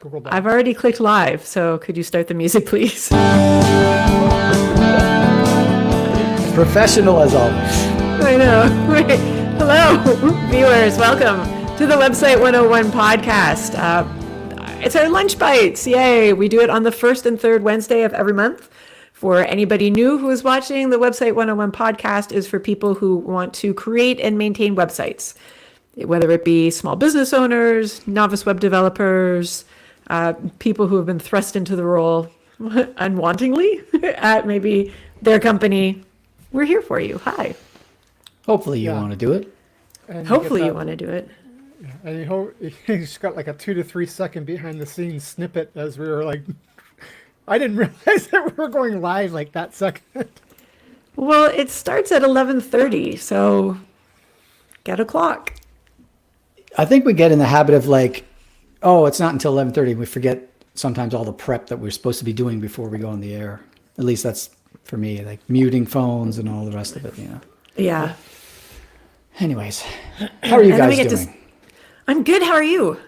Google Doc. I've already clicked live, so could you start the music, please? Professional as always. I know. Wait. Hello, viewers. Welcome to the Website 101 podcast. It's our lunch bites. Yay. We do it on the first and third Wednesday of every month. For anybody new who is watching, the Website 101 podcast is for people who want to create and maintain websites, whether it be small business owners, novice web developers, people who have been thrust into the role unwantingly at maybe their company. We're here for you. Hi. Hopefully you want to do it. And Hopefully you want to do it. And you just got like a 2 to 3 second behind the scenes snippet as we were like, I didn't realize that we were going live like that second. Well, it starts at 11:30, so get a clock. I think we get in the habit of like, oh, it's not until 11:30. We forget sometimes all the prep that we're supposed to be doing before we go on the air. At least that's for me, like muting phones and all the rest of it, you know. Yeah. Anyways, how are you guys doing? I'm good. How are you?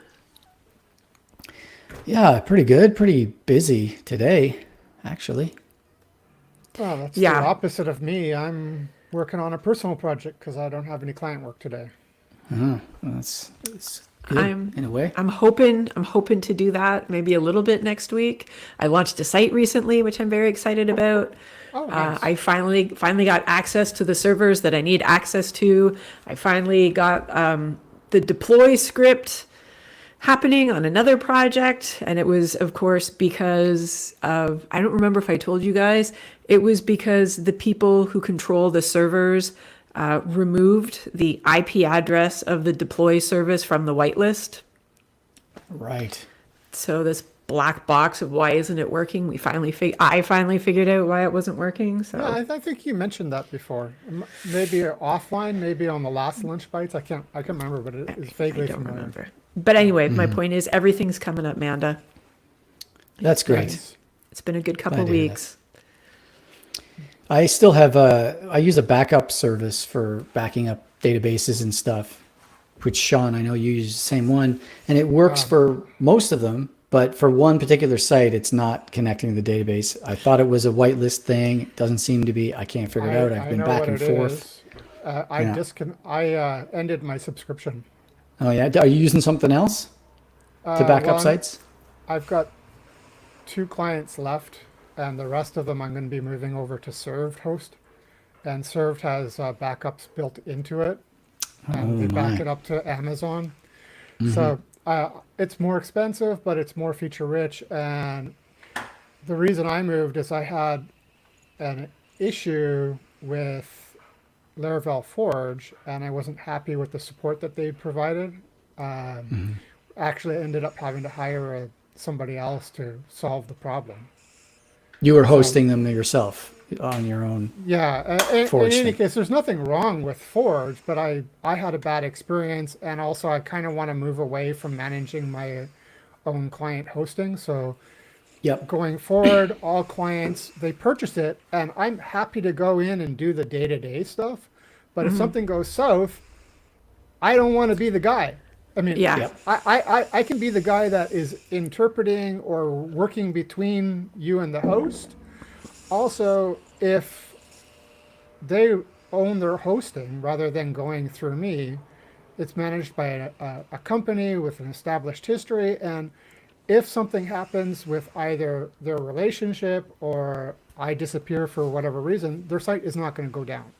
Yeah, pretty good. Pretty busy today, actually. Well, that's the opposite of me. I'm working on a personal project because I don't have any client work today. Well, that's good in a way. I'm hoping to do that maybe a little bit next week. I launched a site recently, which I'm very excited about. Oh, nice. I finally got access to the servers that I need access to. I finally got the deploy script happening on another project, and it was, of course, because of, I don't remember if I told you guys, it was because the people who control the servers removed the IP address of the deploy service from the whitelist. Right. So this black box of why isn't it working? I finally figured out why it wasn't working. So Yeah, I think you mentioned that before. Maybe offline, maybe on the last lunch bites. I can't remember, but it is vaguely I don't familiar. remember. But anyway, my point is everything's coming up, Manda. That's great. Nice. It's been a good couple Glad to hear weeks. I still have I use a backup service for backing up databases and stuff, which Sean, I know you use the same one, and it works for most of them, but for one particular site, it's not connecting to the database. I thought it was a whitelist thing. It doesn't seem to be. I can't figure it out. I've been back and forth. I ended my subscription. Oh yeah, are you using something else to back up sites? I've got 2 clients left, and the rest of them I'm going to be moving over to Served host. And Served has backups built into it, and they back it up to Amazon. So it's more expensive, but it's more feature rich. And the reason I moved is I had an issue with Laravel Forge, and I wasn't happy with the support that they provided. Actually ended up having to hire somebody else to solve the problem. You were hosting them yourself on your own. Yeah, in any case, there's nothing wrong with Forge, but I had a bad experience, and also I kind of want to move away from managing my own client hosting. So going forward, all clients, they purchase it, and I'm happy to go in and do the day-to-day stuff. But if something goes south, I don't want to be the guy. I mean, I can be the guy that is interpreting or working between you and the host. Also, if they own their hosting rather than going through me, it's managed by a company with an established history. And if something happens with either their relationship or I disappear for whatever reason, their site is not going to go down.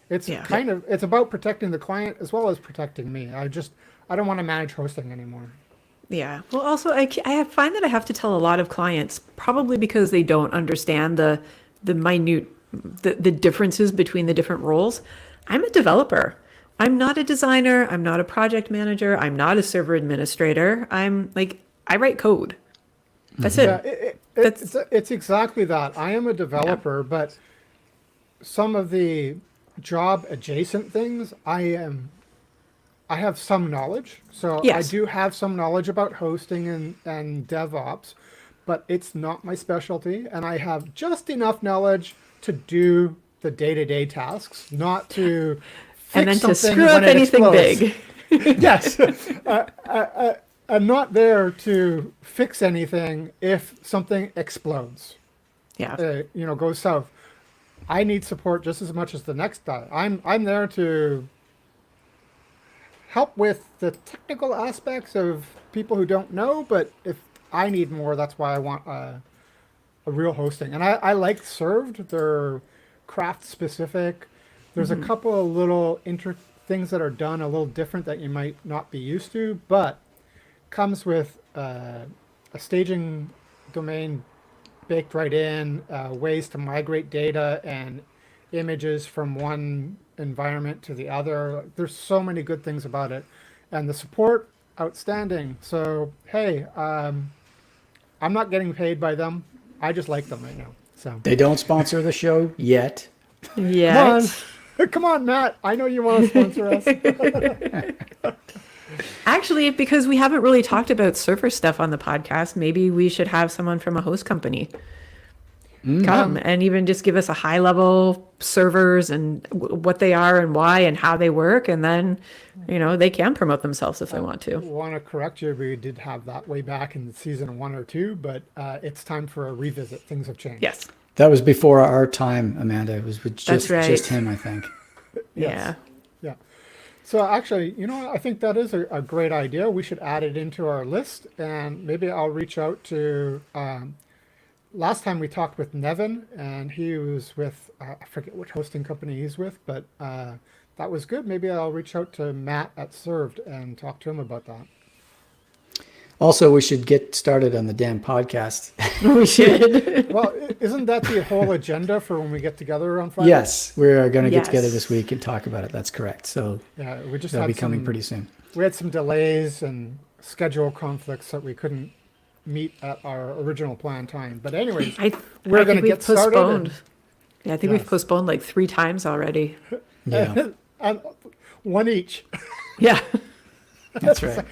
It's it's about protecting the client as well as protecting me. I don't want to manage hosting anymore. Yeah. Well, also, I find that I have to tell a lot of clients, probably because they don't understand the minute, the differences between the different roles. I'm a developer. I'm not a designer. I'm not a project manager. I'm not a server administrator. I write code. That's it. It's exactly that. I am a developer, but some of the job adjacent things, I have some knowledge. So I do have some knowledge about hosting and DevOps, but it's not my specialty. And I have just enough knowledge to do the day-to-day tasks, not to fix and then to something screw up when it anything explodes. big. Yes. I'm not there to fix anything if something explodes, Yeah. goes south. I need support just as much as the next guy. I'm there to help with the technical aspects of people who don't know, but if I need more, that's why I want a real hosting. And I like Served. They're craft specific. There's a couple of little things that are done a little different that you might not be used to, but comes with a staging domain baked right in, ways to migrate data and images from one environment to the other. There's so many good things about it, and the support outstanding. So hey, I'm not getting paid by them. I just like them right now. So They don't sponsor the show yet. Yeah. come on, Matt. I know you want to sponsor us. Actually, because we haven't really talked about server stuff on the podcast, maybe we should have someone from a host company come and even just give us a high level servers and what they are and why and how they work. And then, they can promote themselves if they want to. Want to correct you, we did have that way back in season 1 or 2, but it's time for a revisit. Things have changed. Yes. That was before our time, Amanda. It was with That's right. just him, I think. Yeah. Yeah. So actually, I think that is a great idea. We should add it into our list, and maybe I'll reach out to. Last time we talked with Nevin, and he was with I forget which hosting company he's with, but that was good. Maybe I'll reach out to Matt at Served and talk to him about that. Also, we should get started on the damn podcast. We should. Well, isn't that the whole agenda for when we get together on Friday? Yes, we're going to get Yes. together this week and talk about it. That's correct. So Yeah, we just that'll had be coming pretty soon. We had some delays and schedule conflicts that we couldn't meet at our original planned time. But anyways, we're going to get started. Postponed. Yeah, I think we've Yes. postponed like 3 times already. Yeah, And one each. Yeah. that's right.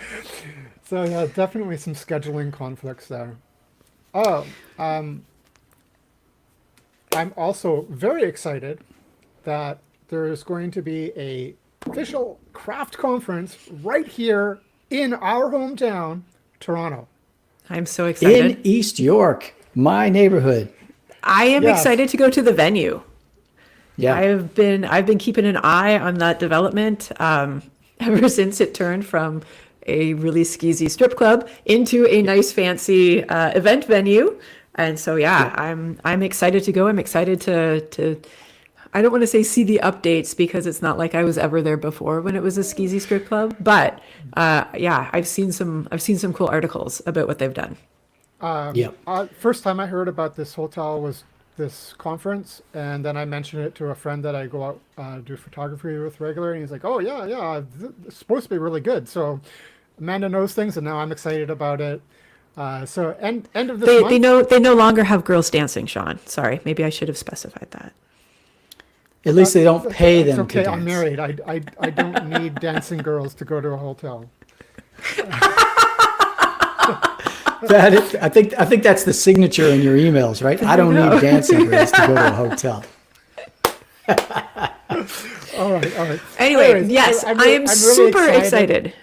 So yeah, definitely some scheduling conflicts there. Oh, I'm also very excited that there is going to be a official craft conference right here in our hometown, Toronto. I'm so excited. In East York, my neighborhood. I am Yes. excited to go to the venue. Yeah, I've been keeping an eye on that development ever since it turned from a really skeezy strip club into a nice fancy event venue. And so yeah, I'm excited to go. I'm excited to I don't want to say see the updates because it's not like I was ever there before when it was a skeezy strip club, but yeah, I've seen some cool articles about what they've done. yeah. First time I heard about this hotel was this conference, and then I mentioned it to a friend that I go out do photography with regularly, and he's like, "Oh yeah, it's supposed to be really good." So Amanda knows things, and now I'm excited about it. So end of this month. They no longer have girls dancing, Sean. Sorry, maybe I should have specified that. At least they don't pay It's them okay, to I'm dance. married. I don't need dancing girls to go to a hotel. I think that's the signature in your emails, right? I don't need dancing girls to go to a hotel. All right. Anyway, Anyways, yes, I'm I really am super excited.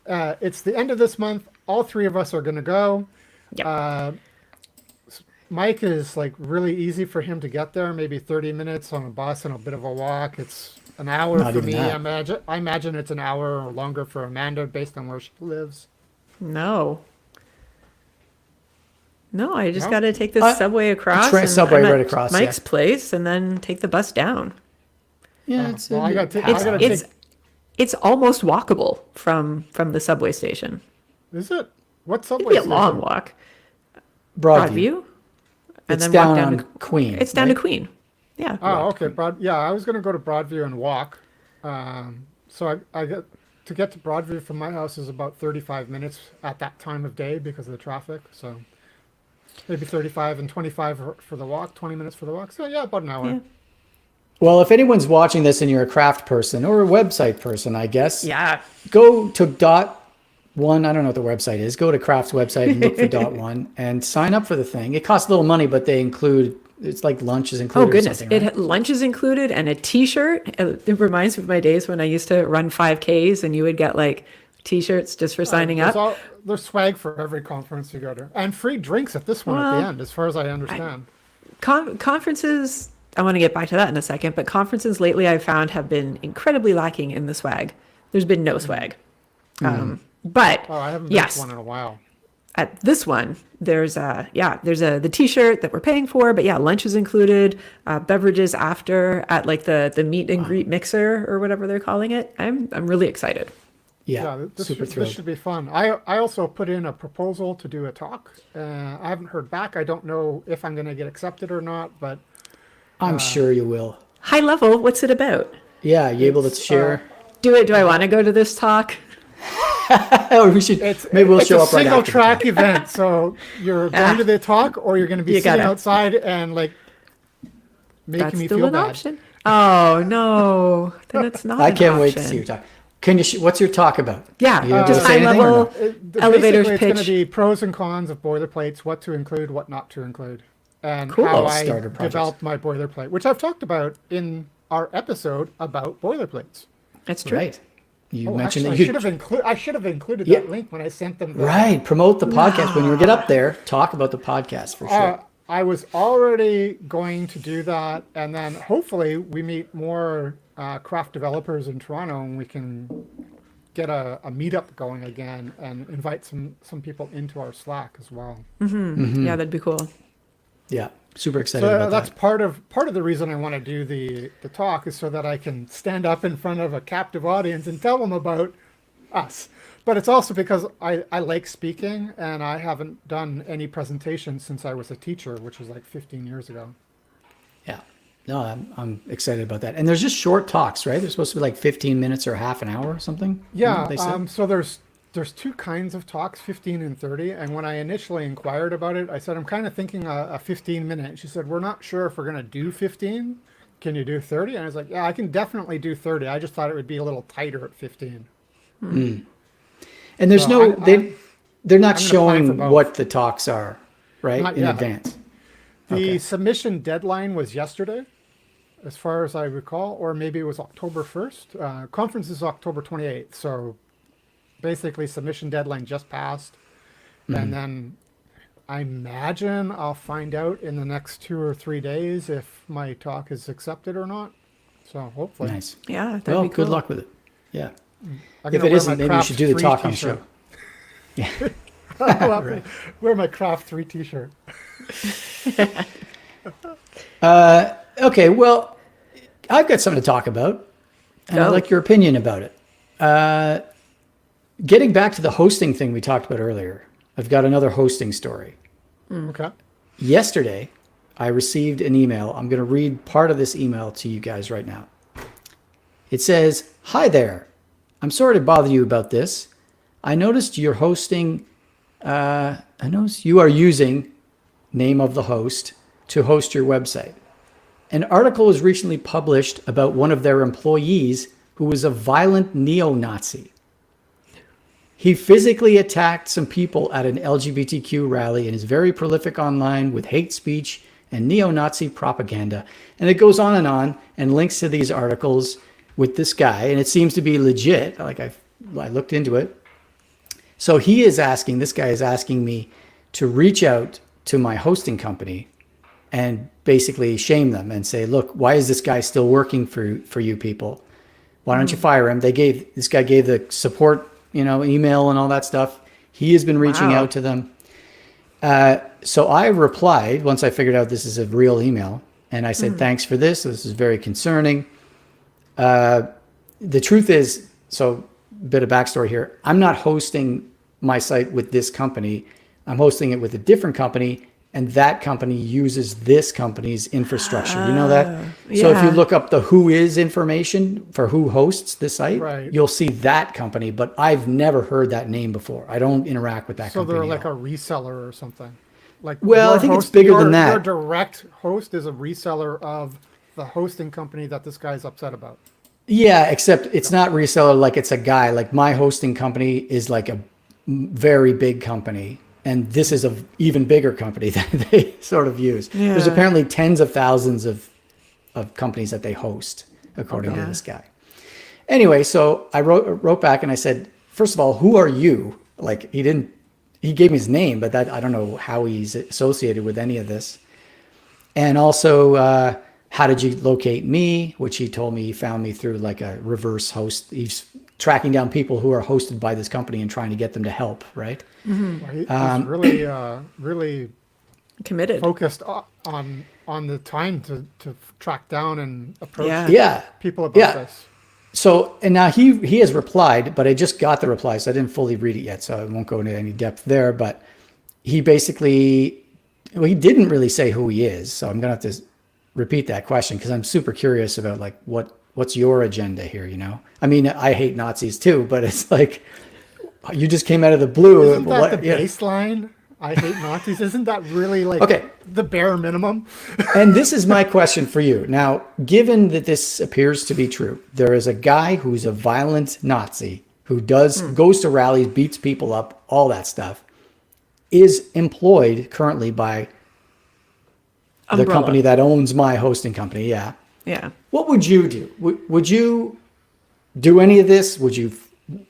It's the end of this month. All 3 of us are going to go. Yep. Mike is like really easy for him to get there, maybe 30 minutes on a bus and a bit of a walk. It's an hour Not for even me. that. I imagine it's an hour or longer for Amanda based on where she lives. No, I just No? got to take the subway across. and subway I'm right at across, Mike's yeah. place, and then take the bus down. Yeah, it's, Well, I gotta It's almost walkable from the subway station. Is it? What It'd subway be a station? long walk. Broadview. Broadview, and It's then down walk down on to Queen. It's down to right? Queen. Yeah. Oh, okay. Yeah, I was going to go to Broadview and walk. So I get to Broadview from my house is about 35 minutes at that time of day because of the traffic. So maybe 35 and 25 for the walk, 20 minutes for the walk. So yeah, about an hour. Yeah. Well, if anyone's watching this and you're a craft person or a website person, I guess, Yeah. go to .1. I don't know what the website is. Go to Craft's website and look for .1 and sign up for the thing. It costs a little money, but they include, it's like lunch is included. Oh goodness! Or something, right? Lunch is included and a T-shirt. It reminds me of my days when I used to run 5Ks, and you would get like T-shirts just for signing up. There's swag for every conference you go to, and free drinks at this one at the end, as far as I understand. Conferences, I want to get back to that in a second, but conferences lately I've found have been incredibly lacking in the swag. There's been no swag. But I haven't been to one in a while. At this one, there's the T-shirt that we're paying for, but yeah, lunch is included, beverages after at like the meet and greet mixer or whatever they're calling it. I'm really excited. Yeah, this super thrilled. This should be fun. I also put in a proposal to do a talk. I haven't heard back. I don't know if I'm going to get accepted or not, but I'm sure you will. High level, what's it about? Yeah, you able to share? Do I want to go to this talk? Or we should. Maybe we'll show up right after. It's a single track event, so you're going to the talk, or you're going to be sitting outside and like making me feel bad. Option. Oh no, then it's not. I can't wait to see your talk. Can you? What's your talk about? Yeah, just high level elevator pitch. It's going to be pros and cons of boilerplates, what to include, what not to include, and how I developed my boilerplate, which I've talked about in our episode about boilerplates. That's true. Right. You mentioned actually, that I should have included that link when I sent them. Right. Promote the podcast. When you get up there, talk about the podcast for sure. I was already going to do that, and then hopefully we meet more craft developers in Toronto, and we can get a meetup going again and invite some people into our Slack as well. Yeah, that'd be cool. Yeah, super excited about that's that. part of the reason I want to do the talk is so that I can stand up in front of a captive audience and tell them about us. But it's also because I like speaking, and I haven't done any presentations since I was a teacher, which was like 15 years ago. Yeah. No, I'm excited about that. And there's just short talks, right? They're supposed to be like 15 minutes or half an hour or something. Yeah. So there's two kinds of talks, 15 and 30. And when I initially inquired about it, I said, I'm kind of thinking a 15-minute. She said, we're not sure if we're going to do 15. Can you do 30? And I was like, yeah, I can definitely do 30. I just thought it would be a little tighter at 15. And there's they're not showing what the talks are, right? In advance. The submission deadline was yesterday, as far as I recall, or maybe it was October 1st. Conference is October 28th. So basically submission deadline just passed. And then I imagine I'll find out in the next 2 or 3 days if my talk is accepted or not. So hopefully. Nice. Yeah. That'd be cool. Good luck with it. Yeah. If it isn't, maybe you should do the talk on the show. Yeah. Right. Wear my Craft 3 t-shirt. Okay, well, I've got something to talk about, and I'd like your opinion about it. Getting back to the hosting thing we talked about earlier, I've got another hosting story. Okay. Yesterday, I received an email. I'm going to read part of this email to you guys right now. It says, "Hi there. I'm sorry to bother you about this. I noticed you're hosting, I noticed you are using name of the host to host your website. An article was recently published about one of their employees who was a violent neo-Nazi. He physically attacked some people at an LGBTQ rally and is very prolific online with hate speech and neo-Nazi propaganda." And it goes on and links to these articles with this guy, and it seems to be legit. Like I looked into it. So this guy is asking me to reach out to my hosting company and basically shame them and say, look, why is this guy still working for you people? Why don't you fire him? This guy gave the support, email and all that stuff. He has been reaching out to them. So I replied once I figured out this is a real email, and I said, thanks for this. This is very concerning. The truth is, so a bit of backstory here. I'm not hosting my site with this company. I'm hosting it with a different company, and that company uses this company's infrastructure. You know that? Yeah. So if you look up the who is information for who hosts the site, you'll see that company, but I've never heard that name before. I don't interact with that company. So they're like a reseller or something? I think it's bigger than that. Your direct host is a reseller of the hosting company that this guy's upset about. Yeah, except it's not reseller like it's a guy. Like my hosting company is like a very big company, and this is an even bigger company that they sort of use. Yeah. There's apparently tens of thousands of companies that they host, according to this guy. Anyway, so I wrote back and I said, first of all, who are you? Like he gave me his name, but that I don't know how he's associated with any of this. And also, how did you locate me? Which he told me he found me through like a reverse host. He's tracking down people who are hosted by this company and trying to get them to help, right? Well, he's really Committed. focused on the time to track down and approach Yeah. people about this. So, and now he has replied, but I just got the reply, so I didn't fully read it yet, so I won't go into any depth there. But he basically, well, he didn't really say who he is, so I'm gonna have to repeat that question because I'm super curious about like what's your agenda here. You know, I mean, I hate Nazis too, but it's like you just came out of the blue. Isn't that the baseline? I hate Nazis. Isn't that really like the bare minimum? And this is my question for you. Now, given that this appears to be true, there is a guy who's a violent Nazi who goes to rallies, beats people up, all that stuff, is employed currently by the company that owns my hosting company. Yeah. Yeah. What would you do? Would you do any of this? Would you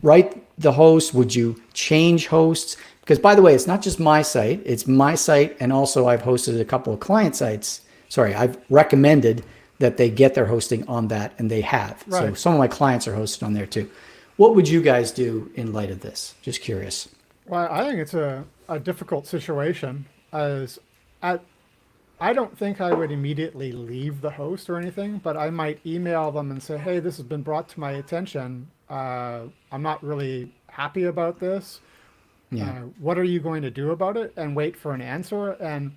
write the host? Would you change hosts? Because by the way, it's not just my site, it's my site. And also I've hosted a couple of client sites. Sorry, I've recommended that they get their hosting on that and they have. Right. So some of my clients are hosted on there too. What would you guys do in light of this? Just curious. Well, I think it's a difficult situation as I don't think I would immediately leave the host or anything, but I might email them and say, hey, this has been brought to my attention. I'm not really happy about this. Yeah. What are you going to do about it? And wait for an answer. And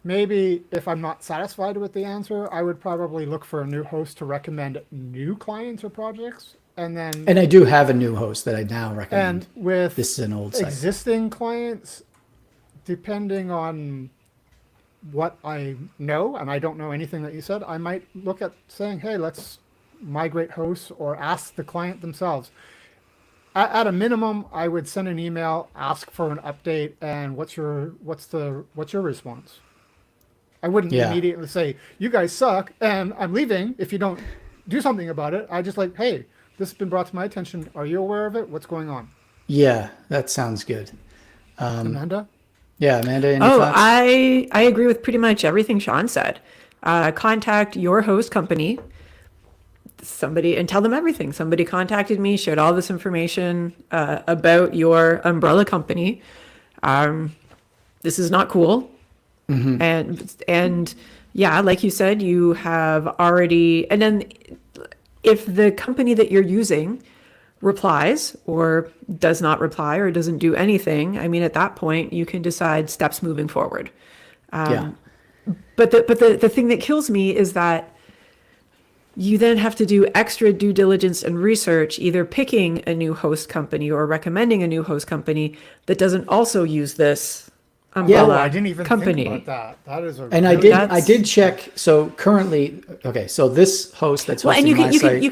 maybe if I'm not satisfied with the answer, I would probably look for a new host to recommend new clients or projects. And I do have a new host that I now recommend. And with this is an old site. Existing clients, depending on what I know, and I don't know anything that you said, I might look at saying, hey, let's migrate hosts or ask the client themselves. At a minimum, I would send an email, ask for an update, and what's your response? I wouldn't immediately say, you guys suck, and I'm leaving if you don't do something about it. I just like, hey, this has been brought to my attention. Are you aware of it? What's going on? Yeah, that sounds good. Amanda? Yeah, Amanda, any thoughts? I agree with pretty much everything Sean said. Contact your host company, somebody, and tell them everything. Somebody contacted me, shared all this information about your umbrella company. This is not cool. And yeah, like you said, you have already, and then if the company that you're using replies or does not reply or doesn't do anything, I mean, at that point you can decide steps moving forward. But the thing that kills me is that you then have to do extra due diligence and research, either picking a new host company or recommending a new host company that doesn't also use this umbrella I didn't even company. think about that. That is a And I did check. So currently, okay, so this host that's hosting and my site. you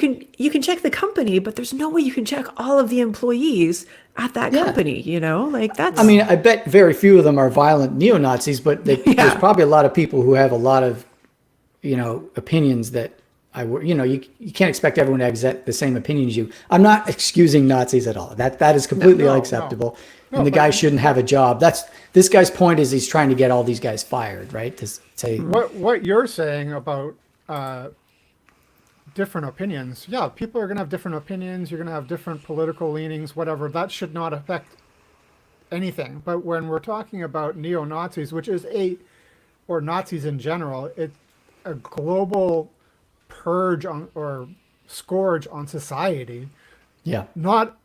can check the company, but there's no way you can check all of the employees at that company. You know, like that's. I mean, I bet very few of them are violent neo-Nazis, but there's probably a lot of people who have a lot of, opinions that you can't expect everyone to have the same opinion as you. I'm not excusing Nazis at all. That is completely unacceptable. No, and the guy shouldn't have a job. This guy's point is he's trying to get all these guys fired, right? To say what you're saying about different opinions. Yeah, people are going to have different opinions. You're going to have different political leanings, whatever. That should not affect anything. But when we're talking about neo-Nazis, which is or Nazis in general, it's a global purge or scourge on society. Yeah. Not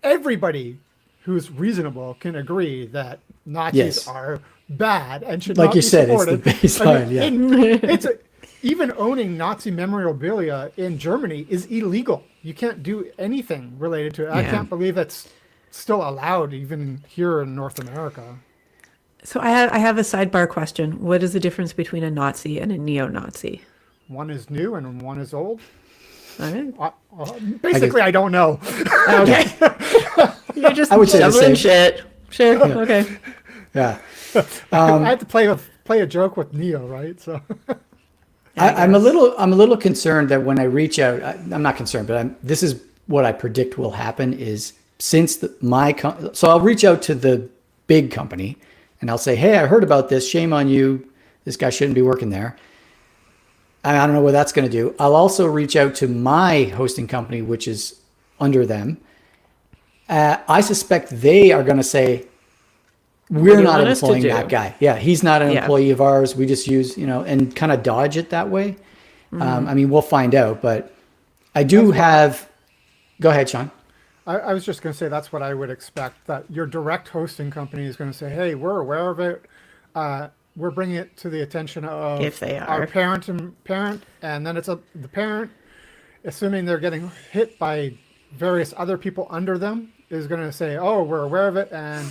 everybody who's reasonable can agree that Nazis are bad and should not be supported. Like you said, it's the baseline. It's even owning Nazi memorabilia in Germany is illegal. You can't do anything related to it. I can't believe it's still allowed even here in North America. So I have a sidebar question. What is the difference between a Nazi and a neo-Nazi? One is new and one is old. All right. Basically, I don't know. Okay. You're just I would say the shoveling same. shit. Sure. Okay. Yeah. I had to play a joke with Neo, right? So I'm a little concerned that when I reach out, I'm not concerned, but this is what I predict will happen is since so I'll reach out to the big company and I'll say, hey, I heard about this. Shame on you. This guy shouldn't be working there. I don't know what that's going to do. I'll also reach out to my hosting company, which is under them. I suspect they are going to say, we're not employing that guy. Yeah, he's not an employee of ours. We just use, and kind of dodge it that way. I mean, we'll find out, but I do have, go ahead, Sean. I was just going to say that's what I would expect, that your direct hosting company is going to say, hey, we're aware of it. We're bringing it to the attention of if they are our parent, and then it's the parent, assuming they're getting hit by various other people under them, is going to say, oh, we're aware of it, and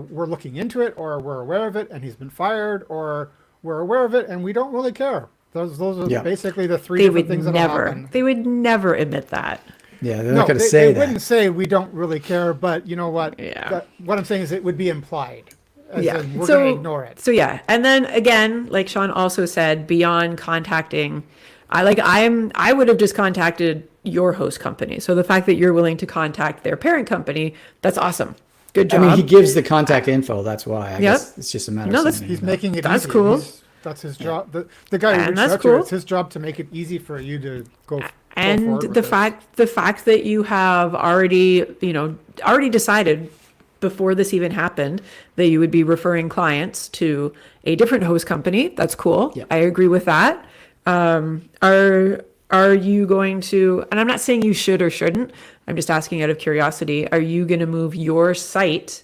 we're looking into it, or we're aware of it, and he's been fired, or we're aware of it, and we don't really care. Those are basically the three different things that will happen. They would never admit that. Yeah, they're not going to say that. They wouldn't say we don't really care, but you know what? Yeah. What I'm saying is it would be implied. Yeah. We're going to ignore it. So yeah, and then again, like Sean also said, beyond contacting, I would have just contacted your host company. So the fact that you're willing to contact their parent company, that's awesome. Good job. I mean, he gives the contact info. That's why. I guess it's just a matter of he's making it that's easy. cool. That's his job. The guy who reached out to you, it's his job to make it easy for you to go. And the fact that you have already decided before this even happened that you would be referring clients to a different host company. That's cool. Yep. I agree with that. Are you going to, and I'm not saying you should or shouldn't, I'm just asking out of curiosity, are you going to move your site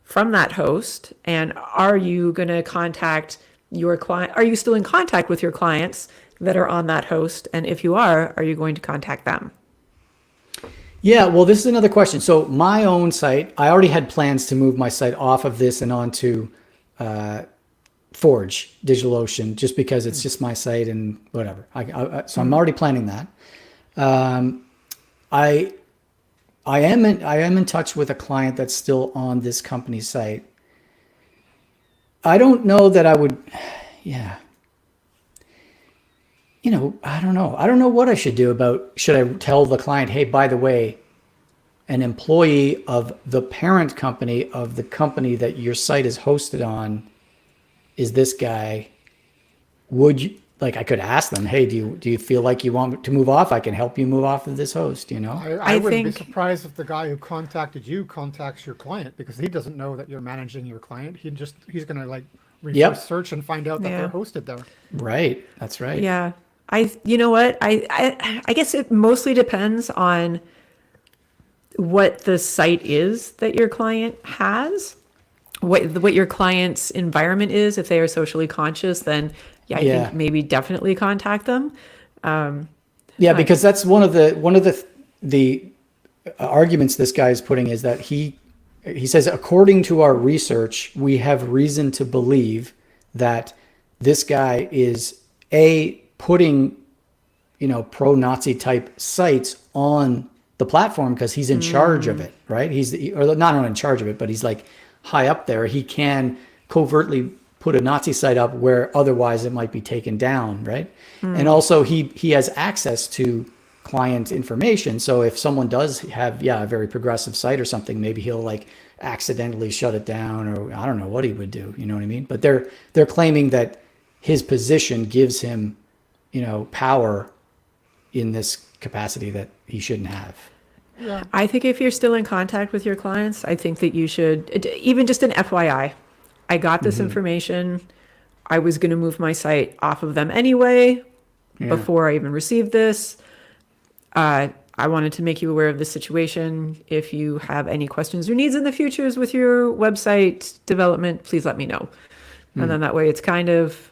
from that host? And are you going to contact your client? Are you still in contact with your clients that are on that host? And if you are you going to contact them? Yeah, well, this is another question. So my own site, I already had plans to move my site off of this and onto Forge, DigitalOcean, just because it's just my site and whatever. So I'm already planning that. I am in touch with a client that's still on this company's site. I don't know that I would, I don't know. I don't know what I should do about, should I tell the client, hey, by the way, an employee of the parent company of the company that your site is hosted on is this guy. Would you, I could ask them, hey, do you feel like you want to move off? I can help you move off of this host, I wouldn't be surprised if the guy who contacted you contacts your client, because he doesn't know that you're managing your client. He's going to reverse search and find out that they're hosted there. Right. That's right. Yeah. You know what? I guess it mostly depends on what the site is that your client has, what your client's environment is. If they are socially conscious, then I think maybe definitely contact them. Because that's one of the arguments this guy is putting is that he says, according to our research, we have reason to believe that this guy is putting, pro-Nazi type sites on the platform because he's in charge of it, right? Or not in charge of it, but he's high up there. He can covertly put a Nazi site up where otherwise it might be taken down, right? And also he has access to client information. So if someone does have, a very progressive site or something, maybe he'll accidentally shut it down, or I don't know what he would do, you know what I mean? But they're claiming that his position gives him, power in this capacity that he shouldn't have. Yeah. I think if you're still in contact with your clients, I think that you should, even just an FYI, I got this information. I was going to move my site off of them anyway, before I even received this. I wanted to make you aware of the situation. If you have any questions or needs in the futures with your website development, please let me know. And then that way it's kind of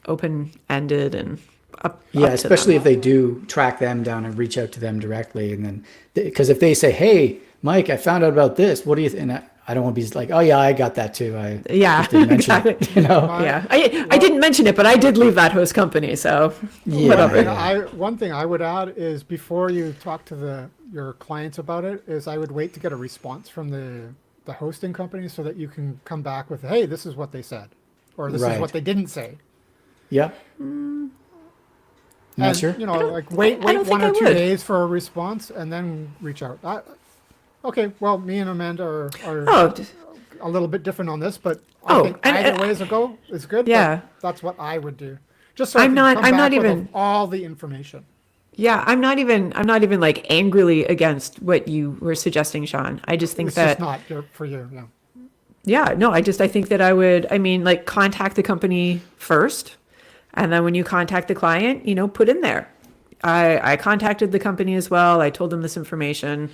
open-ended and up especially to them. if they do track them down and reach out to them directly. And then, because if they say, hey, Mike, I found out about this, what do you think? And I don't want to be like, oh yeah, I got that too. I just didn't mention exactly. it, I didn't mention it, but I did leave that host company. So whatever. One thing I would add is, before you talk to your clients about it, is I would wait to get a response from the hosting company so that you can come back with, hey, this is what they said, or this is what they didn't say. Yeah. Not sure. Wait 1 or 2 days for a response and then reach out. Okay, well, me and Amanda are Oh, a little bit different on this, but I think either way is good. Yeah. But that's what I would do. Just so I'm not with even all the information. Yeah, I'm not even like angrily against what you were suggesting, Sean. I just think It's that just not for you. Yeah. yeah, no, I think that I mean, like, contact the company first, and then when you contact the client, put in there. I contacted the company as well. I told them this information.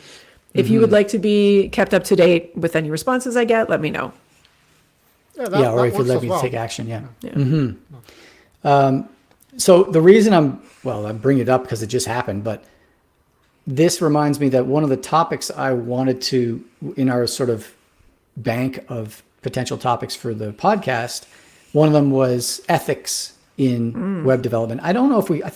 If you would like to be kept up to date with any responses I get, let me know. Yeah, or if you'd works like as me well. to take action, yeah. Yeah. So the reason I'm bringing it up because it just happened, but this reminds me that one of the topics I wanted to, in our sort of bank of potential topics for the podcast, one of them was ethics in web development. I don't know if I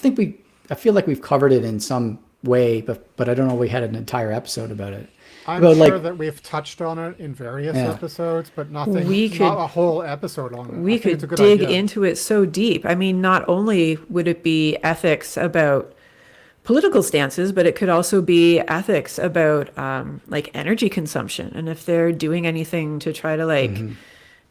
feel like we've covered it in some way, but I don't know if we had an entire episode about it. I'm sure that we've touched on it in various episodes, but not a whole episode on it. We could dig into it so deep. I mean, not only would it be ethics about political stances, but it could also be ethics about like energy consumption, and if they're doing anything to try to like,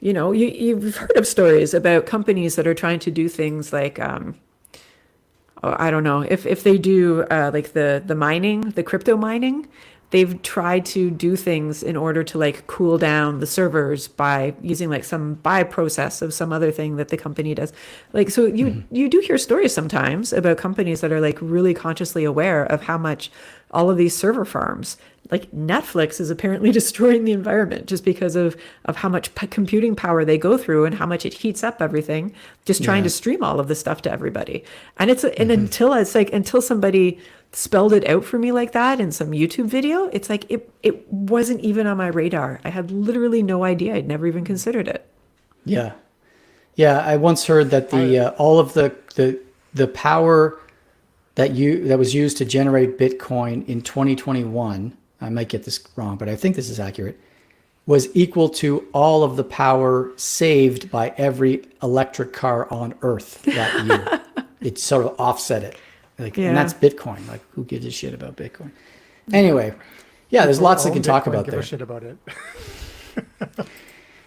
you've heard of stories about companies that are trying to do things like, I don't know, if they do like the mining, the crypto mining. They've tried to do things in order to like cool down the servers by using like some process of some other thing that the company does. Like, so you do hear stories sometimes about companies that are like really consciously aware of how much all of these server farms, like Netflix, is apparently destroying the environment just because of how much computing power they go through and how much it heats up everything, just trying to stream all of this stuff to everybody. And until somebody spelled it out for me like that in some YouTube video, it's like it wasn't even on my radar. I had literally no idea. I'd never even considered it. Yeah. I once heard that all of the power that was used to generate Bitcoin in 2021, I might get this wrong, but I think this is accurate, was equal to all of the power saved by every electric car on Earth that year. It sort of offset it. And that's Bitcoin. Like, who gives a shit about Bitcoin? Anyway, there's lots we can talk about there. Give a shit about it.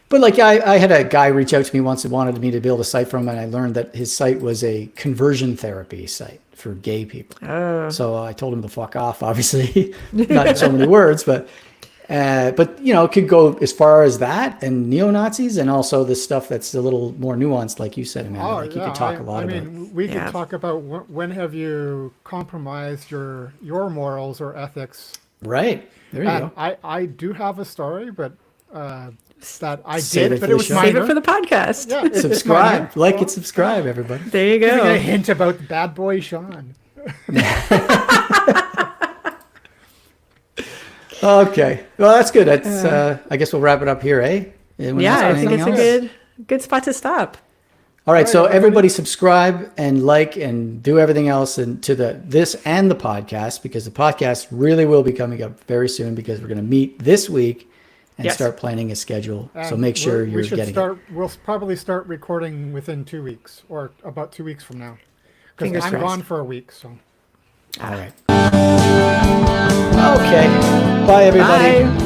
But like, I had a guy reach out to me once and wanted me to build a site for him, and I learned that his site was a conversion therapy site for gay people. Oh. So I told him to fuck off, obviously, not in so many words, but it could go as far as that and neo-Nazis, and also the stuff that's a little more nuanced, like you said, Amanda. You could talk a lot about. We could talk about when have you compromised your morals or ethics. Right. There you go. I do have a story, but that I Save did, but it was minor. Save it for the podcast. Yeah, subscribe, like and subscribe, everybody. There you go. Giving a hint about bad boy Sean. Okay, well that's good. That's I guess we'll wrap it up here, eh? I think it's a good spot to stop. All right, so everybody subscribe and like and do everything else and to this and the podcast, because the podcast really will be coming up very soon, because we're going to meet this week and start planning a schedule. And so make sure you're getting it. We'll probably start recording within 2 weeks, or about 2 weeks from now, because I'm gone for a week. So. All right. Okay. Bye, everybody. Bye.